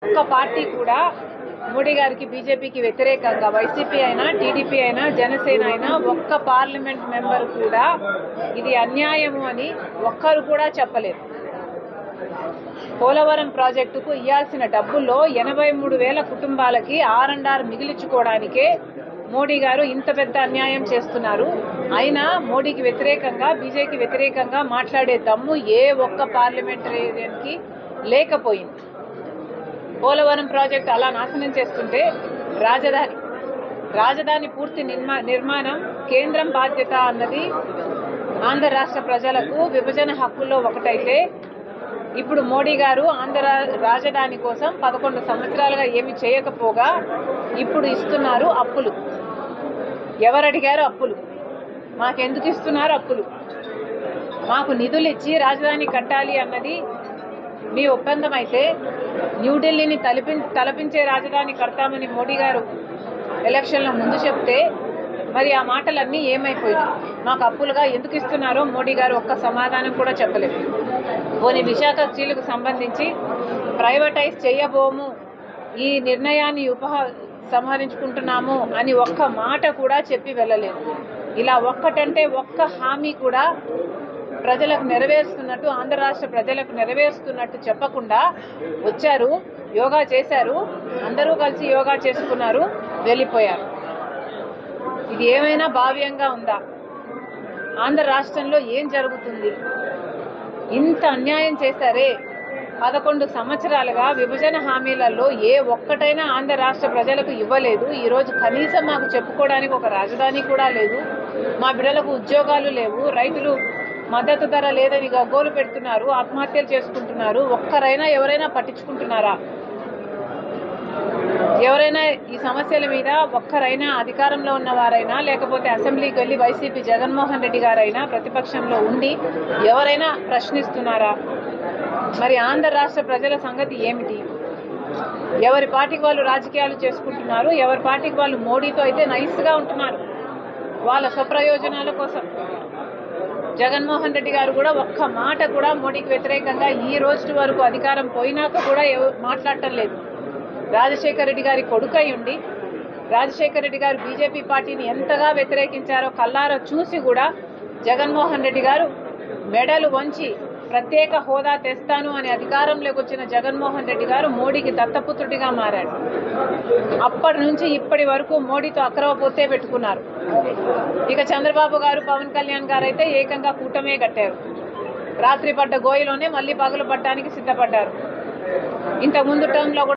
ఒక్క పార్టీ కూడా మోడీ గారికి బీజేపీకి వ్యతిరేకంగా వైసీపీ అయినా టీడీపీ అయినా జనసేన అయినా ఒక్క పార్లమెంట్ మెంబర్ కూడా ఇది అన్యాయము అని ఒక్కరు కూడా చెప్పలేదు. పోలవరం ప్రాజెక్టుకు ఇవ్వాల్సిన డబ్బుల్లో 83,000 కుటుంబాలకి R&R మిగిలించుకోవడానికే మోడీ గారు ఇంత పెద్ద అన్యాయం చేస్తున్నారు. అయినా మోడీకి వ్యతిరేకంగా బీజేపీకి వ్యతిరేకంగా మాట్లాడే దమ్ము ఏ ఒక్క పార్లమెంటరీయన్కి లేకపోయింది. పోలవరం ప్రాజెక్టు అలా నాశనం చేస్తుంటే రాజధాని పూర్తి నిర్మాణం కేంద్రం బాధ్యత అన్నది ఆంధ్ర రాష్ట్ర ప్రజలకు విభజన హక్కుల్లో ఒకటైతే ఇప్పుడు మోడీ గారు ఆంధ్ర రాజధాని కోసం 11 సంవత్సరాలుగా ఏమి చేయకపోగా ఇప్పుడు ఇస్తున్నారు అప్పులు. ఎవరు అడిగారు అప్పులు? మాకెందుకు ఇస్తున్నారు అప్పులు? మాకు నిధులు ఇచ్చి రాజధాని కట్టాలి అన్నది మీ ఒప్పందం అయితే న్యూఢిల్లీని తలపించే రాజధాని కడతామని మోడీ గారు ఎలక్షన్ల ముందు చెప్తే మరి ఆ మాటలన్నీ ఏమైపోయినాయి? మాకు అప్పులుగా ఎందుకు ఇస్తున్నారో మోడీ గారు ఒక్క సమాధానం కూడా చెప్పలేదు. పోనీ విశాఖ స్టీలుకు సంబంధించి ప్రైవేటైజ్ చేయబోము, ఈ నిర్ణయాన్ని సంహరించుకుంటున్నాము అని ఒక్క మాట కూడా చెప్పి వెళ్ళలేదు. ఇలా ఒక్కటంటే ఒక్క హామీ కూడా ప్రజలకు నెరవేరుస్తున్నట్టు, ఆంధ్ర రాష్ట్ర ప్రజలకు నెరవేరుస్తున్నట్టు చెప్పకుండా వచ్చారు, యోగా చేశారు, అందరూ కలిసి యోగా చేసుకున్నారు, వెళ్ళిపోయారు. ఇది ఏమైనా భావ్యంగా ఉందా? ఆంధ్ర రాష్ట్రంలో ఏం జరుగుతుంది? ఇంత అన్యాయం చేశారే. 11 సంవత్సరాలుగా విభజన హామీలలో ఏ ఒక్కటైనా ఆంధ్ర రాష్ట్ర ప్రజలకు ఇవ్వలేదు. ఈరోజు కనీసం మాకు చెప్పుకోవడానికి ఒక రాజధాని కూడా లేదు, మా బిడ్డలకు ఉద్యోగాలు లేవు, రైతులు మద్దతు ధర లేదని గగ్గోలు పెడుతున్నారు, ఆత్మహత్యలు చేసుకుంటున్నారు. ఒక్కరైనా ఎవరైనా పట్టించుకుంటున్నారా? ఎవరైనా ఈ సమస్యల మీద ఒక్కరైనా అధికారంలో ఉన్నవారైనా లేకపోతే అసెంబ్లీకి వెళ్ళి వైసీపీ జగన్మోహన్ రెడ్డి గారైనా ప్రతిపక్షంలో ఉండి ఎవరైనా ప్రశ్నిస్తున్నారా? మరి ఆంధ్ర రాష్ట్ర ప్రజల సంగతి ఏమిటి? ఎవరి పార్టీకి వాళ్ళు రాజకీయాలు చేసుకుంటున్నారు, ఎవరి పార్టీకి వాళ్ళు మోడీతో అయితే నైస్గా ఉంటున్నారు వాళ్ళ స్వప్రయోజనాల కోసం. జగన్మోహన్ రెడ్డి గారు కూడా ఒక్క మాట కూడా మోడీకి వ్యతిరేకంగా ఈ రోజు వరకు అధికారం పోయినాక కూడా మాట్లాడటం లేదు. రాజశేఖర రెడ్డి గారి కొడుకై ఉండి రాజశేఖర రెడ్డి గారు బీజేపీ పార్టీని ఎంతగా వ్యతిరేకించారో కల్లారా చూసి కూడా జగన్మోహన్ రెడ్డి గారు మెడలు వంచి ప్రత్యేక హోదా తెస్తాను అని అధికారంలోకి వచ్చిన జగన్మోహన్ రెడ్డి గారు మోడీకి దత్తపుత్రుడిగా మారాడు. అప్పటి నుంచి ఇప్పటి వరకు మోడీతో అక్రమ పొత్తే పెట్టుకున్నారు. ఇక చంద్రబాబు గారు, పవన్ కళ్యాణ్ గారు అయితే ఏకంగా కూటమే కట్టారు. రాత్రి పడ్డ గోయిలోనే మళ్ళీ పగలు పట్టడానికి సిద్ధపడ్డారు. ఇంతకుముందు టర్మ్లో